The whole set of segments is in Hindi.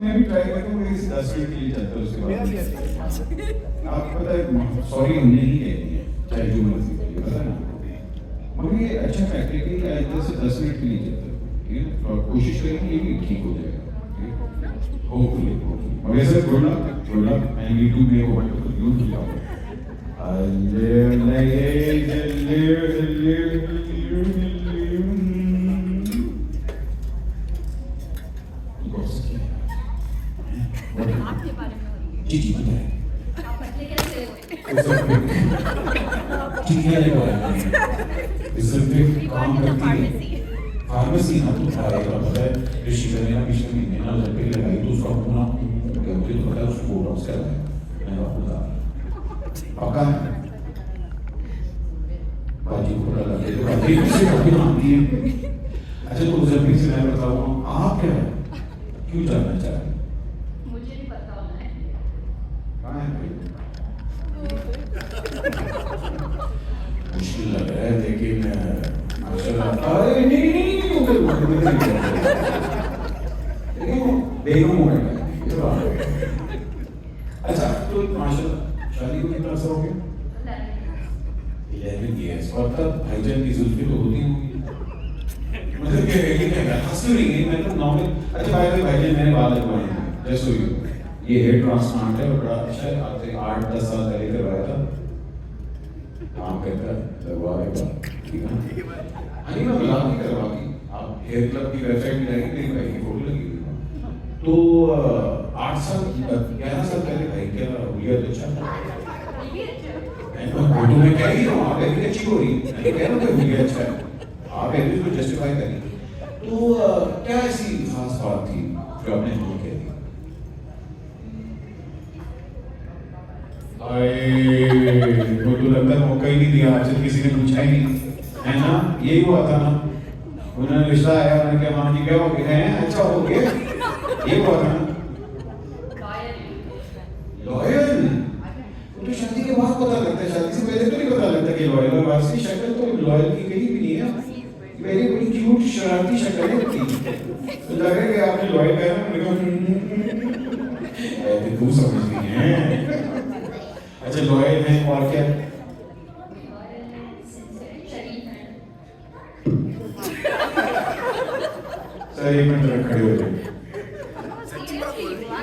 मैं भी ट्राई करता हूँ कि 10 मिनट के लिए चलता है उसके बाद आपको पता है सॉरी हमने ही कह दिया चाहे जो मर्जी करिए पता ना मगर ये अच्छा फैक्ट है कि आज से 10 मिनट के लिए चलता ठीक है और कोशिश करेंगे ये भी ठीक हो जाएगा होपफुली और ऐसे good luck and we two make a wonderful beautiful couple आपके बारे में हो रही है। जी जी बताएं आप पतले कैसे हुए? ठीक है ये बात रिजल्ट पे काम करती है फार्मेसी ना तो आएगा पता है ऋषि ने ना पिछले महीने ना जब पे लगाई तो उसका पूरा क्या मुझे तो पता है उसको बोटॉक्स कराया मैंने आपको बताया पक्का बाजी को पता लगे तो बाजी किसी का भी नाम दिए अच्छा तो जब से मैं बताऊँ आप क्या क्यों जानना चाह रहे हैं मुझे नहीं पता होना है। कहाँ है भाई मुश्किल लग रहा है लेकिन माशाल्लाह अरे नहीं बेगम मोमेंट अच्छा तो माशाल्लाह शादी को कितना अर्सा हो गया 11 years और तब भाईजान की जुल्फी तो होती होंगी मतलब क्या है क्या हंस क्यों रही है मैं तो नॉर्मल अच्छा भाईजान मैंने बाल लगवाए हैं जैसे ये हेयर ट्रांसप्लांट है और बड़ा अच्छा है आज से 8-10 साल पहले करवाया था काम करता है लगवा देगा ठीक है नहीं मैं मजाक नहीं कर रहा कि आप हेयर क्लब की वेबसाइट में जाएंगे मेरी भाई की फोटो लगी हुई है तो 8 साल 11 साल पहले भाई क्या हुलिया तो अच्छा था मैं फोटो में कह ही रहा हूँ आप ऐसी अच्छी हो रही है मैं कह रहा हूँ कि हुलिया अच्छा है आप ऐसे इसको जस्टिफाई करिए तो क्या ऐसी खास बात थी जो आपने हमें कह दी वो तो लगता है मौका ही नहीं दिया आज तक किसी ने पूछा ही नहीं है ना यही हुआ था ना उन्होंने रिश्ता आया उन्होंने कहा मामा जी क्या हो गया है अच्छा हो गया ये हुआ था ना लॉयल वो तो शादी के बाद पता लगता है शादी से पहले तो नहीं पता लगता कि लॉयल है वैसे शक्ल तो लॉयल की कहीं भी नहीं है मेरी बड़ी क्यूट शरारती शक्ल है उसकी तो लग रहा है कि आपने लॉयल कहा ना तू समझ नहीं है अच्छा लॉयल है और क्या सर एक मिनट तक खड़े हो जाइए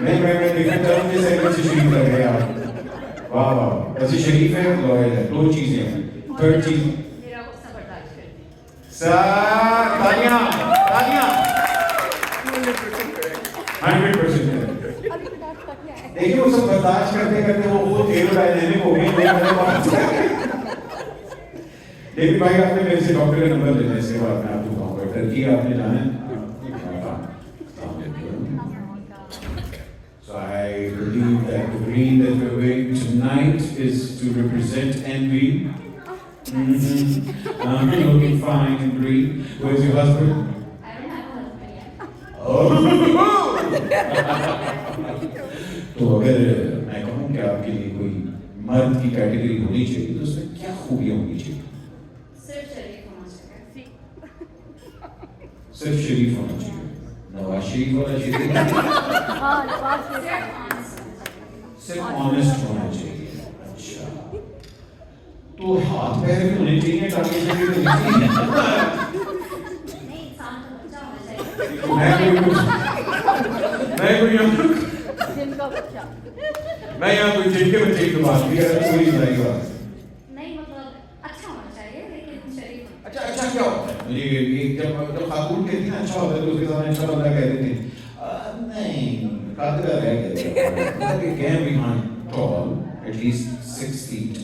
मैं देखना चाहूँ कि सर कैसे शरीफ लग रहे हैं आप वाह वाह ऐसे शरीफ है लॉयल है दो चीजें हैं थर्ड चीज मेरा गुस्सा बर्दाश्त करती सर तालियां तालियां 100% देखिए वो सब बर्दाश्त करते करते वो एरोडायनेमिक हो गए लेकिन भाई आपने मेरे से डॉक्टर का नंबर लेना इसके बाद मैं आपको कहूँगा टर्की आपने जाना है So I believe that the green that we're wearing tonight is to represent envy. Looking fine in green. Where's your husband? I don't have a husband yet. तो अगर मैं कहूँ कि आपके लिए कोई मर्द की कैटेगरी होनी चाहिए तो उसमें क्या खूबियाँ होनी चाहिए सिर्फ शरीफ होना चाहिए। सिर्फ शरीफ होना चाहिए नवाज शरीफ होना चाहिए सिर्फ ऑनेस्ट होना चाहिए अच्छा तो हाथ पैर भी होने चाहिए ताकि शरीर में नहीं, इंसान तो बच्चा होना चाहिए। मैं यहाँ कोई जिनके बच्चे की बात नहीं कर रहा पूरी सारी बात नहीं मतलब अच्छा होना चाहिए लेकिन शरीफ होना अच्छा अच्छा क्या होता है मुझे ये जब खातून कहती है ना अच्छा होता है तो उसके सामने अच्छा बंदा कह देते हैं नहीं कादरा है कहते हैं can be tall at least 6 feet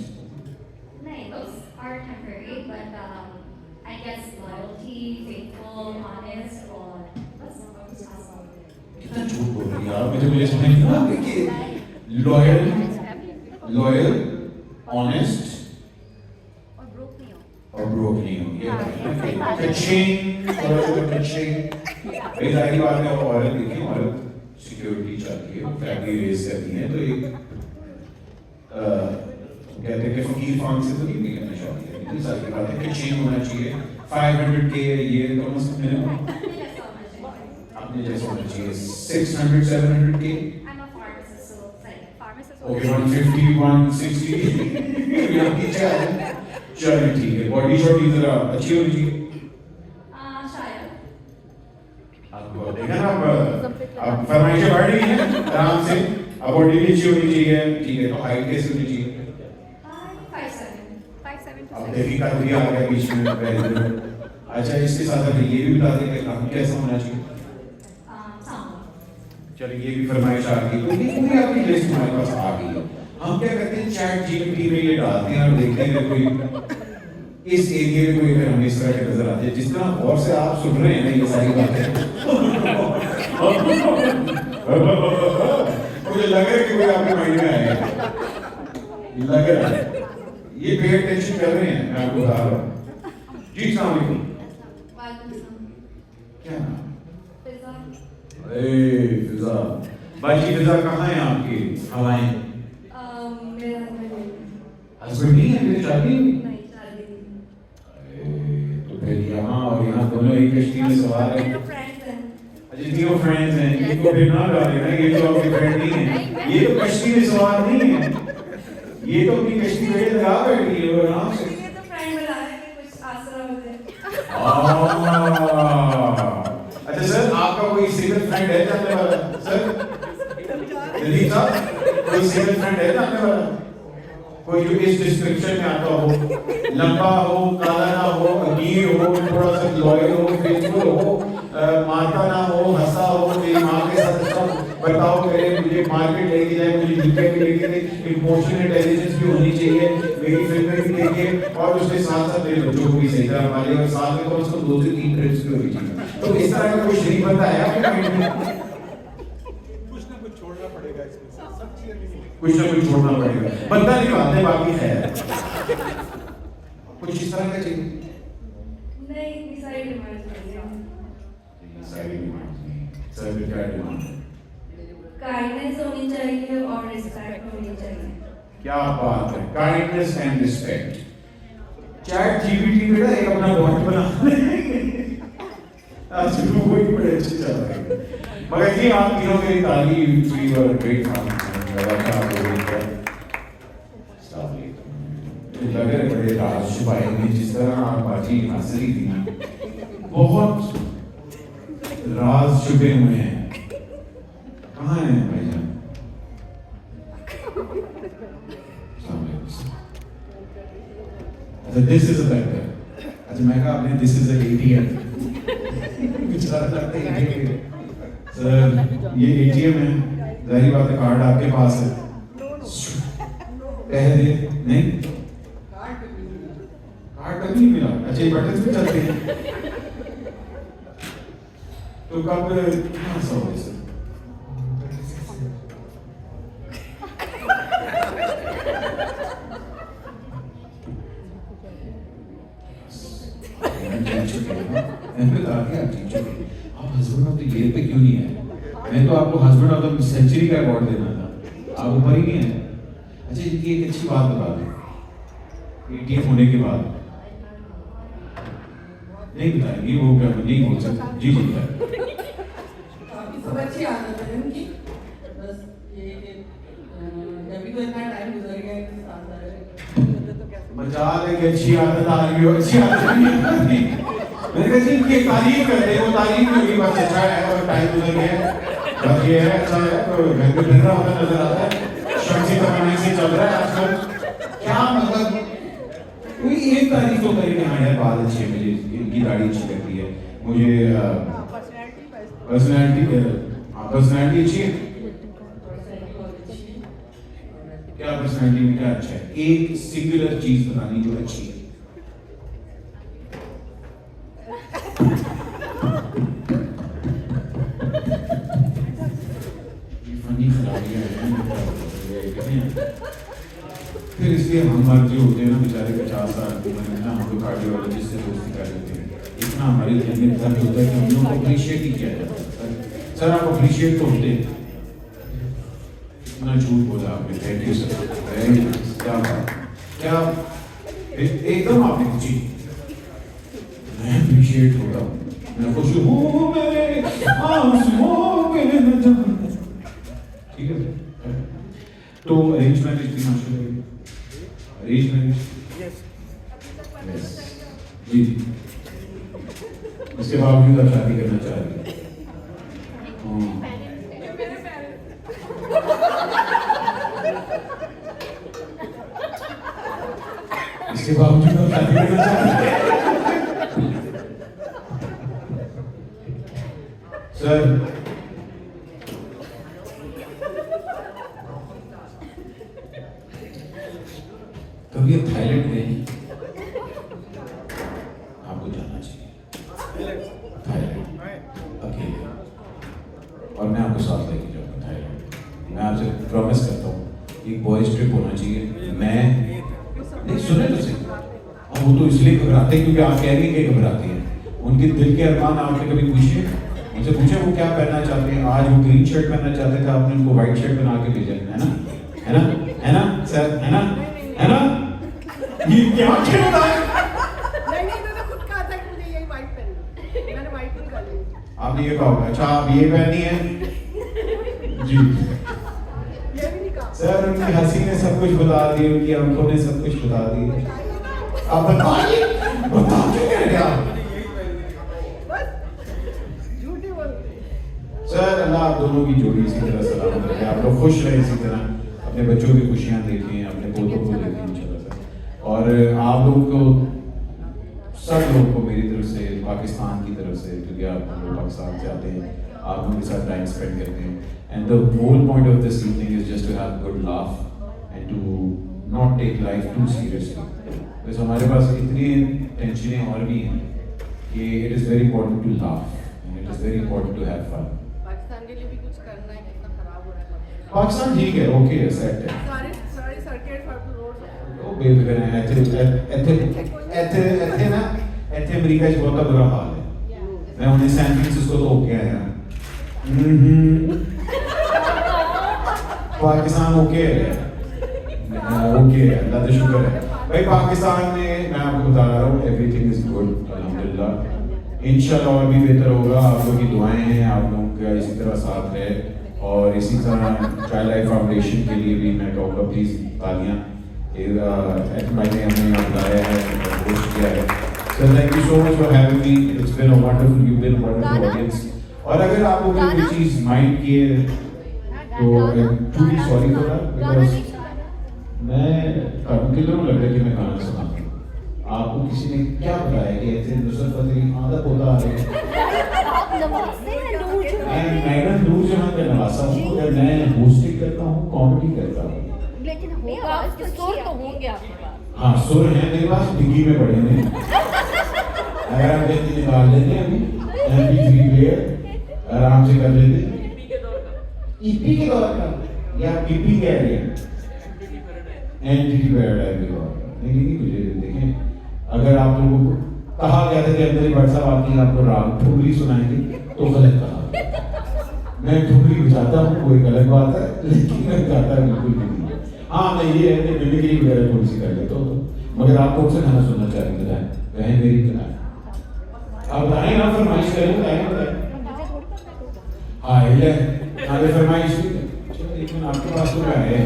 नहीं, those are temporary, but I guess loyalty, faithful, honest, और बस कितना झूठ बोल रही है यार मुझे समझ नहीं आ रहा कि लॉयल ऑनेस्ट और ब्रोक नहीं हो। और ब्रोक नहीं हो ये कचिंग और कचिंग भाई जाहिर बात है औरत देखिए औरत सिक्योरिटी चाहती है फैमिली रेस करती है तो एक कहते हैं कि फकीर फांग से तो नहीं करना चाहती है इतनी सारी बात है कि चेन होना चाहिए 500K ये कम से कम मिनिमम अपने जैसा होना चाहिए 600 700 के I'm a pharmacist, so it's like pharmacist. Okay 150 160 ये आपकी क्या है चलिए ठीक है बॉडी शॉडी जरा अच्छी होनी चाहिए शायद आपको देखा ना अब फरमाइशें बढ़ रही हैं आराम से अब बॉडी भी अच्छी होनी चाहिए ठीक है तो हाइट कैसे होनी चाहिए 5'7" to अब 6. देखिए का भी आ गया बीच में अच्छा इसके साथ अब ये भी बता दें कि काम कैसा होना चाहिए Sound. चलिए ये भी फरमाइश आ गई तो ये पूरी आपकी लिस्ट हमारे पास आ गई है हम क्या करते हैं चैट जीपीटी में ये डालते हैं और देखते हैं कोई इस एरिया में कोई अगर हमें इस तरह के नजर आते हैं जिस तरह गौर से आप सुन रहे हैं ना ये सारी बातें मुझे लग रहा है कि कोई आपके माइंड में आएगा लग रहा है ये पे अटेंशन कर रहे हैं मैं आपको बता रहा हूँ जी अस्सलाम वालेकुम क्या नाम Pizza. अरे फिजा बाजी फिजा कहाँ है आपकी हवाएं मेरा हस्बैंड नहीं है मेरी शादी हुई नहीं शादी तो फिर यहाँ और यहाँ दोनों एक कश्ती में सवार है फ्रेंड्स हैं अच्छा तीनों फ्रेंड्स हैं इनको फिर ना डाले ना ये तो आपके फ्रेंड नहीं है ये तो कश्ती में सवार नहीं है ये तो अपनी कश्ती में लगा बैठी है और आराम से ये तो फ्रेंड बना रहे हैं कि कुछ आसरा हो जाए अच्छा सर आपका कोई सिंगल फ्रेंड है जानने वाला सर दिलीप साहब कोई सिंगल फ्रेंड है जानने वाला कोई जो इस डिस्क्रिप्शन में आता हो लंबा हो काला ना हो अमीर हो थोड़ा सा लॉयल हो फेथफुल हो मारता ना हो हंसा हो मेरी माँ के साथ अच्छा बर्ताव करे मुझे मार्केट लेके जाए मुझे यूके भी लेके जाए इमोशनल इंटेलिजेंस भी होनी चाहिए मेरी फिल्में भी देखे और उसके साथ साथ मेरे बच्चों को भी सही तरह पाले और साथ में कम से कम 2 से 3 ट्रिप्स भी होनी चाहिए तो इस तरह का कोई शरीफ बंदा है आपके माइंड में कुछ ना कुछ छोड़ना पड़ेगा इसमें से सब चीजें नहीं मिलेंगी कुछ ना कुछ छोड़ना पड़ेगा बंदा निकालते हैं बाकी है कुछ इस तरह का चाहिए नहीं इतनी सारी डिमांड्स नहीं हैं सारी डिमांड सर क्या डिमांड काइंडनेस होनी चाहिए और रिस्पेक्ट होनी चाहिए क्या बात है kindness and respect chat GPT में ना एक अपना बॉट बना आज वो ही बड़े अच्छे चल रहे हैं मगर जी आप तीनों मेरी तारीफ की और ग्रेट लग रहे बड़े राज छुपाए हुए जिस तरह आप बाजी हंस रही थी ना बहुत राज छुपे हुए हैं कहाँ हैं भाईजान अच्छा दिस इज अ बैंकर अच्छा मैं कहा आपने दिस इज अ एटीएम बेचारा लगता है एटीएम सर ये एटीएम है जाहिर बात है कार्ड आपके पास है कह दे नहीं कार्ड कभी नहीं मिला अच्छा ये बटन भी चलते हैं तो कब कहाँ सा हो सर आप हस्बैंड ऑफ द ईयर पे क्यों नहीं है मैं तो आपको हस्बैंड ऑफ द सेंचुरी का अवार्ड देना था आप ऊपर ही नहीं है अच्छा इनकी एक अच्छी बात बता दें एटीएम होने के बाद नहीं बताएंगे वो क्या नहीं बोल सकते जी बताए काफी सब अच्छी आदत है उनकी बस ये कि अभी तो इतना टाइम गुजर गया है कि साथ सारे बचा ले कि अच्छी आदत आ रही हो अच्छी आदत नहीं आती मैंने कहा जी इनकी तारीफ करते वो तारीफ में भी बस अच्छा है और टाइम गुजर गया बस ये है अच्छा है तो घर पे ठंडा होता नजर आता है शमसी जमाने से चल रहा है आजकल क्या मतलब कोई एक तारीफ तो करेंगे हाँ यार बात अच्छी है मुझे इनकी दाढ़ी अच्छी लगती है मुझे पर्सनैलिटी अच्छी है क्या पर्सनैलिटी में क्या अच्छा है एक सिंगुलर चीज बतानी जो अच्छी है फनी खराबियां हैं फिर इसलिए हमारे जो होते हैं ना बेचारे 50 साल की उम्र में ना हम लोग कार्डियोलॉजिस्ट से दोस्ती कर लेते हैं इतना हमारे दिल में दर्द होता है कि हम लोग को अप्रिशिएट ही किया जाता है सर आप अप्रिशिएट तो होते इतना झूठ बोला आपने थैंक यू सर क्या बात क्या एकदम आपने जी मैं अप्रिशिएट होता हूँ मैं खुश हूँ मेरे आंसुओं के न जाने। ठीक है सर? तो अरेंज मैरिज थी माशाल्लाह, अरेंज मैरिज जी, इसके बावजूद आप शादी करना चाह रही हैं। इसके बावजूद आप शादी करना चाह रही हैं। सर कभी आप थाईलैंड गए हैं? आपको जाना चाहिए थाईलैंड अकेले, और मैं आपको साथ लेके जाऊंगा थाईलैंड। मैं आपसे प्रॉमिस करता हूँ एक बॉयज ट्रिप होना चाहिए। मैं नहीं, सुने तो सही, और वो तो इसलिए घबराते हैं क्योंकि आप कह रही हैं कि घबराती हैं। उनके दिल के अरमान आपने कभी पूछे, मुझे पूछे वो क्या पहनना चाहते हैं? आज वो ग्रीन शर्ट पहनना चाहते थे, आपने उनको व्हाइट शर्ट बना के भेजा, है ना? है ना? है ना सर? है ना? है ना? ये क्या खेल रहा है? नहीं मैंने खुद कहा था कि मुझे यही व्हाइट पहननी, मैंने व्हाइट नहीं कर ली। आपने ये कहा होगा, अच्छा आप ये पहनी है जी। ये भी नहीं कहा सर उनकी हंसी ने सब कुछ बता दी, उनकी आंखों ने सब कुछ बता दी। आप बताइए, बताइए क्या है आप? बस झूठी बोलती। सर अल्लाह आप दोनों की जोड़ी इसी तरह सलामत रखे, आप लोग खुश रहे इसी तरह, अपने बच्चों की खुशियां देखें, अपने पोतों को देखें इंशाल्लाह सर। और आप लोगों को, सब लोगों को मेरी तरफ से, पाकिस्तान की तरफ से, क्योंकि आप लोग पाकिस्तान से आते हैं, आप उनके साथ टाइम स्पेंड करते हैं, and the whole point of this evening is just to have good laugh and to not take life too seriously. बस हमारे पास इतनी टेंशनें और भी हैं कि it is very important to laugh and it is very important to have fun. Pakistan के लिए भी कुछ करना है, कितना खराब हो रहा है पाकिस्तान ठीक है, ओके है, सेट है, सारे सर्किट फॉर द रोड। ਉਹ ਬੇਫਿਕਰ ਹੈ। ਇੱਥੇ ਨਾ ਇੱਥੇ ਅਮਰੀਕਾ 'ਚ ਬਹੁਤ ਬੁਰਾ ਹਾਲ ਹੈ। ਮੈਂ ਹੁਣੇ ਸੈਨ ਫ੍ਰਾਂਸਿਸਕੋ ਤੋਂ ਹੋ ਕੇ ਆਇਆ। पाकिस्तान ओके है, ओके है, अल्लाह का शुक्र है भाई। पाकिस्तान में मैं आपको बता रहा हूँ एवरीथिंग इज गुड अल्हम्दुलिल्लाह। इंशाल्लाह और भी बेहतर होगा। आप लोगों की दुआएं हैं, आप लोगों का इसी तरह साथ है, और इसी तरह चाइल्ड लाइफ फाउंडेशन के लिए भी मैं कहूँगा प्लीज़ तालियाँ। मैंने हमें यहाँ बुलाया है, होस्ट किया है। So thank you so much for having me. It's been a wonderful, you've been a wonderful audience. और अगर आप लोगों ने कोई चीज़ माइंड की है तो truly sorry for that, because मैं किधरों लग रहा है कि मैं गाना सुना दूँ। आपको किसी ने क्या बताया कि ऐसे नुसरत फतेह आदत होता आ रही है? मैं नूरजहां का नवासा हूँ, और मैं होस्टिंग करता हूँ, कॉमेडी करता हूँ। लेकिन होगा सुर तो होंगे आपके पास। हाँ सुर है मेरे पास, डिग्गी में पड़े हैं। अगर आप कहते निकाल लेते हैं अभी MP3 प्लेयर आराम से कर लेते। EP के दौर का या PP कह रहे हैं, NTT पैराडाइज के दौर का। नहीं मुझे देखें, अगर आप लोगों को कहा गया था कि अंदर भाई साहब आपकी आपको राग ठुमरी सुनाएंगे तो गलत कहा। मैं ठुमरी बजाता हूँ, वो एक अलग बात है, लेकिन मैं गाता बिल्कुल नहीं। हाँ मैं ये है कि मिमिक्री वगैरह थोड़ी सी कर लेता हूँ, मगर आप कौन सा गाना सुनना चाहते हैं? वह मेरी तरह आप बताएं ना, फरमाइश करें, बताएं। हाँ ये आगे फरमाइश भी चलो, एक मिनट आपके पास तो क्या है?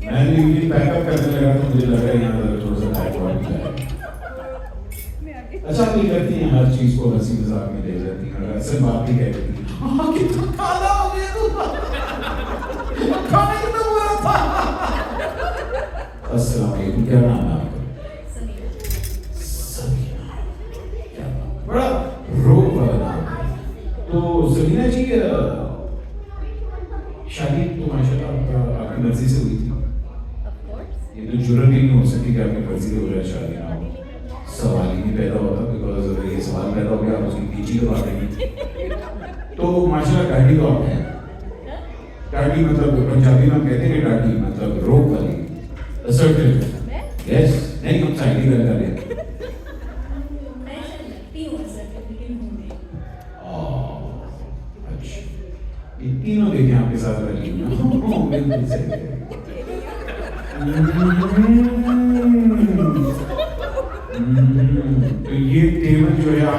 मैंने ये पैकअप करने लगा तो मुझे लगा यहाँ थोड़ा सा टाइम और भी है। अच्छा आप ये करती हैं, हर चीज को हंसी मजाक में ले जाती हैं, अक्सर बात भी कह देती हैं, हाँ कितना काला हो गया तू, खाना कितना बुरा था। अस्सलाम वालेकुम, क्या नाम है आपका? समीना। क्या बड़ा रोग वाला नाम है। तो समीना जी शादी तो माशाल्लाह आपकी मर्जी से हुई थी। ये तो जुर्म ही नहीं हो सकती कि आपकी मर्जी से हो रहा है शादी ना हो। सवाल ही नहीं पैदा होता, बिकॉज अगर ये सवाल पैदा हो गया आप उसकी पीछे करवा देंगे। तो माशाल्लाह डाडी तो आप है। डाडी मतलब पंजाबी में हम कहते हैं कि डाडी मतलब रोक वाली, असर्टिव। यस, नहीं हम साइड ही कर रहे हैं। मैं लगती हूँ असर्टिव, लेकिन हूँ नहीं। अच्छा, ये तीनों देखें आपके साथ रही हूँ। बिल्कुल सही है।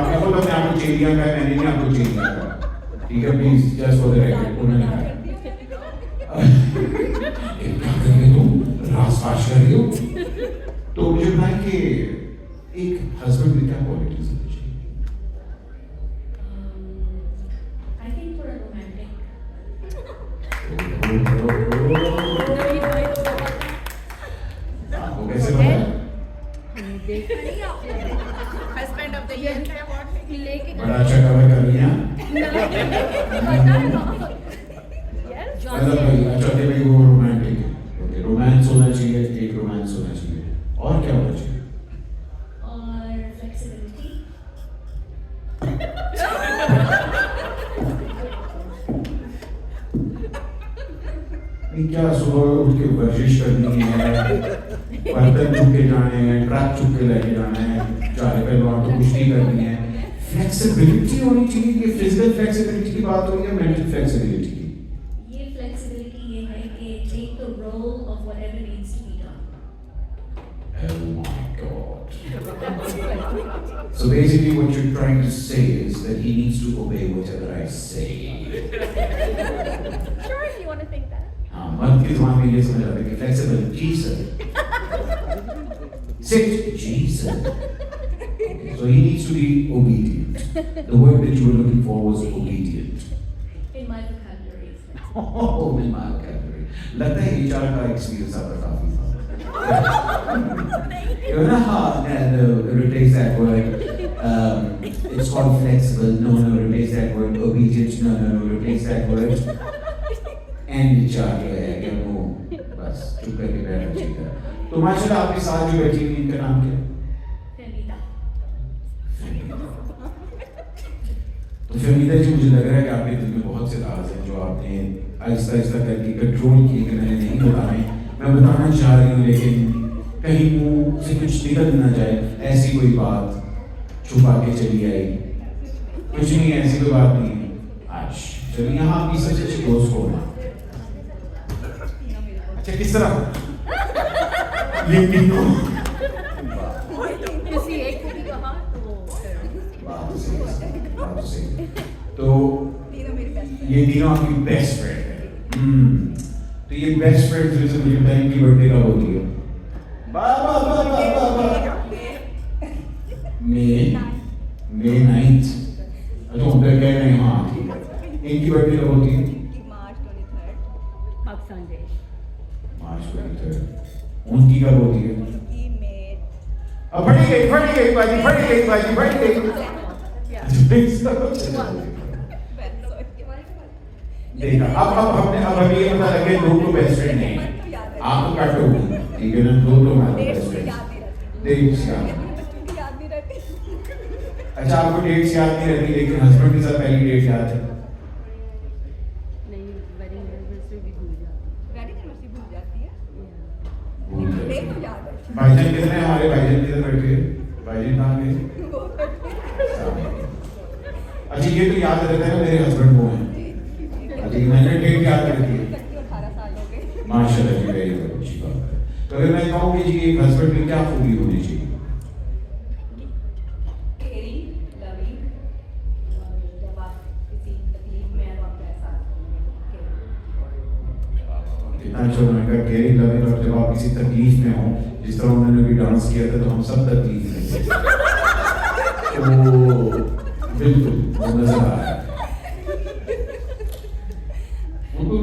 आपने खुद अपने आपको चेरिया का मैंने नहीं आपको चेरिया का, ठीक है please just for the record उन्होंने कहा क्या कर रहे हो तुम रास फाश कर रही हो। तो मुझे बताएं कि एक हस्बैंड में क्या क्वालिटीज होनी चाहिए? I think थोड़ा romantic. आपको कैसे पता? हस्बैंड ऑफ द ईयर का अवार्ड लेके बड़ा अच्छा कवर कर लिया। मतलब भाई अच्छा थे भाई वो रोमांटिक है, ओके रोमांस होना चाहिए, एक रोमांस होना चाहिए, और क्या होना चाहिए? और flexibility. नहीं क्या सुबह उठ के वर्जिश करनी है, बर्तन चुक के जाने हैं, ट्रक चुक के लेके जाना है, चाहे पहलवान तो कुश्ती करनी है, फ्लेक्सिबिलिटी होनी चाहिए। ये फिजिकल फ्लेक्सिबिलिटी की बात हो रही है मेंटल फ्लेक्सिबिलिटी की? ये flexibility ये है कि take the role of whatever needs to be done. Oh my God. So basically what you're trying to say is that he needs to obey whatever I say. Sure, if you want to think that. हाँ मर्द की जुबान में ये समझ आता है कि flexible, ji sir. Sit, ji sir. Okay, so he needs to be obedient. The word that you were looking for was obedient. In my vocabulary. Oh, in my vocabulary. लगता है HR का experience आपका काफी था। You know how no, replace that word. It's called flexible. No, replace that word. Obedient. No, replace that word. And HR है क्या वो बस चुप करके बैठना चाहिए। तो माशाल्लाह आपके साथ जो बैठी हुई इनका नाम क्या है? Femita. तो फमीदा जी मुझे लग रहा है कि आपके दिल में बहुत से राज हैं जो आपने आहिस्ता आहिस्ता करके कंट्रोल किए कि मैंने नहीं बताए, मैं बताना चाह रही हूँ लेकिन कहीं मुंह से कुछ निकल ना जाए, ऐसी कोई बात छुपा के चली आई, कुछ नहीं ऐसी कोई बात नहीं है। आज चलिए यहाँ आपकी सबसे अच्छी दोस्त कौन है? अच्छा किस तरह ये तीनों किसी एक को भी कहा तो बात सही। तो ये तीनों आपकी बेस्ट फ्रेंड है। तो ये बेस्ट फ्रेंड फिर से मुझे बताएं इनकी बर्थडे कब होती है? मे 9th। अच्छा उनका क्या नहीं, हाँ ठीक है। इनकी बर्थडे कब होती है? पाकिस्तान डे। मार्च 23। उनकी कब होती है? अब फट गई बाजी। देखा अब हमें ये पता लगे दो तो बेस्ट फ्रेंड नहीं, आप काटो ठीक है ना, दो तो हमारे बेस्ट फ्रेंड। डेट्स याद। अच्छा आपको डेट्स याद नहीं रहती लेकिन हस्बैंड के साथ पहली डेट याद है? नहीं, वेडिंग एनिवर्सरी भी भूल जाती है। भाईजान कितने हैं हमारे? भाईजान किधर बैठे हैं? भाईजान कहाँ गए? अच्छा ये तो याद रहता है ना मेरे हस्बैंड वो हैं। अच्छा मैंने डेट याद रखी है। माशाल्लाह जी वेरी गुड, अच्छी बात है। तो अगर मैं कहूँ कि जी एक हस्बैंड में क्या खूबी होनी चाहिए? Caring, loving. और जब आप किसी तकलीफ में हैं तो आपका एहसास करें। कितना अच्छा उन्होंने कहा केयरिंग लविंग, और जब आप किसी तकलीफ में हो जिस तरह उन्होंने भी डांस किया था तो हम सब तकलीफ में थे। तो बिल्कुल वो नजर आ रहा है। उनको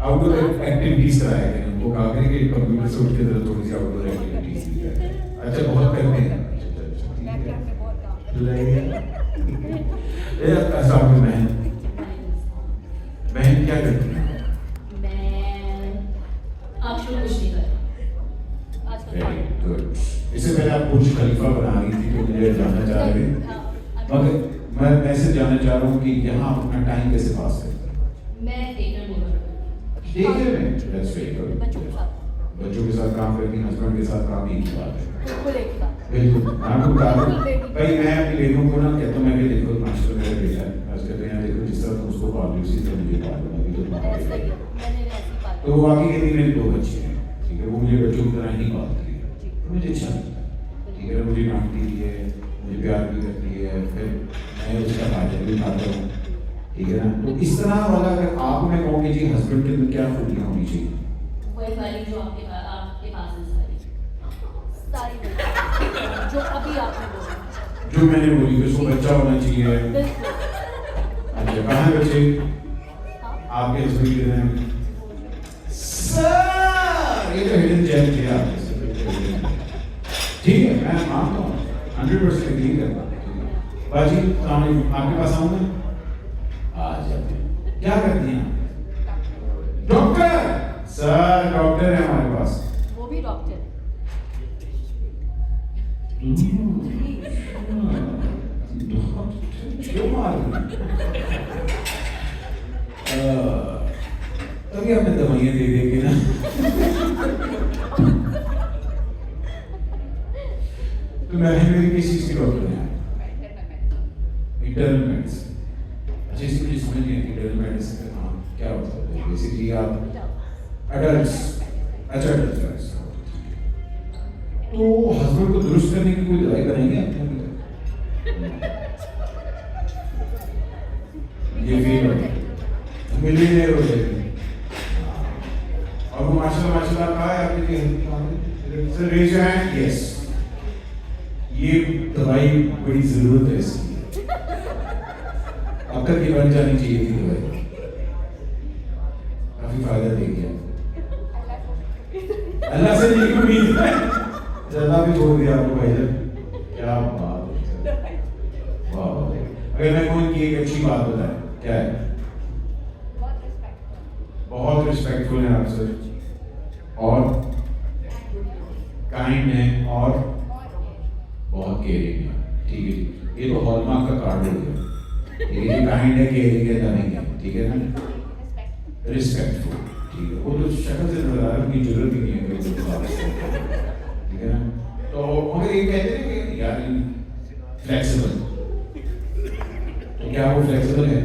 आउटडोर एक्टिविटीज कराया गया, उनको कहा गया कि कंप्यूटर से उठ के जरा थोड़ी सी आउटडोर एक्टिविटीज की जाए। अच्छा बहुत करते हैं। बहन क्या करती है? Very good. इससे पहले आप बुर्ज खलीफा बना रही थी तो मुझे जानना चाह रहे थे, मगर मैं ऐसे जानना चाह रहा हूँ कि यहाँ अपना टाइम कैसे पास करते हैं? टेकर में दैट्स वेरी गुड। बच्चों के साथ काम करती हैं, हस्बैंड के साथ काम एक ही बात है। बिल्कुल मैं आपको बता दूँ भाई, मैं अपनी बेटियों को ना कहता हूँ मैं कि देखो मास्टर मेरा बेटा है, मैं उसके यहाँ देखो जिस तरह तुम उसको पाल रही उसी तरह मुझे पाल लो, अभी तो तुम्हारा बेटा है। तो वो आगे कहती मेरे 2 बच्चे हैं, ठीक है, वो मुझे बच्चों की तरह ही पालती है, तो मुझे अच्छा लगता है, ठीक है, मुझे डांटती है, मुझे प्यार भी करती है, फिर मैं उसका फायदा भी उठाता हूँ, ठीक है ना। तो इस तरह वाला अगर आप मैं कहूँगी जी हस्बैंड के अंदर क्या खूबियाँ होनी चाहिए? वही वाली जो आपके पास है सारी। सारी जो अभी आपने बोला जो मैंने बोली कि उसको बच्चा होना चाहिए। बिल्कुल। अच्छा कहाँ है बच्चे? आपके हस्बैंड के नाम? सर ये तो हिडन जेम थे आपके। ठीक है मैं मानता हूँ 100% एग्री करता हूँ। बाजी सामने आपके पास आऊँ मैं? आ जाते हैं। क्या करती हैं आप? डॉक्टर सर डॉक्टर है हमारे पास। वो भी डॉक्टर है। क्यों मार रही? तभी आपने दवाइयाँ दे देंगे ना। तो मैं मेरी किस चीज़ की डॉक्टर है? Internal medicine. अच्छा इसकी मुझे समझ नहीं आती इंटरनल मेडिसिन का नाम क्या होता है? बेसिकली आप एडल्ट्स, अच्छा एडल्ट्स। तो हस्बैंड को दुरुस्त करने की कोई दवाई बनाएंगे आपने अभी तक? ये फील हो मिलियनेयर हो जाएगी। और वो माशाल्लाह कहा है आपने कि sir raise your hand yes. ये दवाई बड़ी जरूरत है इसकी। अब तक ये बन जानी चाहिए थी दवाई। काफी फायदा देगी अल्लाह से नहीं उम्मीद है। ज्यादा भी छोड़ दिया आपको भाई क्या बात है। वाह अगर मैं कोई की एक अच्छी बात बताए क्या है? बहुत रिस्पेक्टफुल है आप सर और काइंड है और बहुत केयरिंग है। ठीक है ये तो हॉलमार्क का कार्ड हो गया। ठीक है काइंड है केयरिंग है नहीं है ठीक है ना। रिस्पेक्टफुल ठीक है वो तो शक्ल से नजर आ रहा है उनकी जरूरत ही नहीं है कोई ठीक है ना। तो मगर ये कहते हैं कि यार फ्लेक्सिबल तो क्या वो फ्लेक्सिबल है?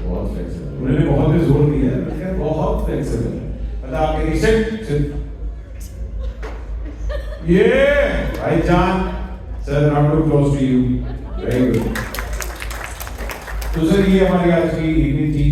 बहुत फ्लेक्सिबल उन्होंने बहुत भी जोर दिया है बहुत फ्लेक्सिबल है। मतलब आपके रिसेंट ये भाईजान sir not too close to you very good. तो सर ये हमारी आज की इवनिंग थी।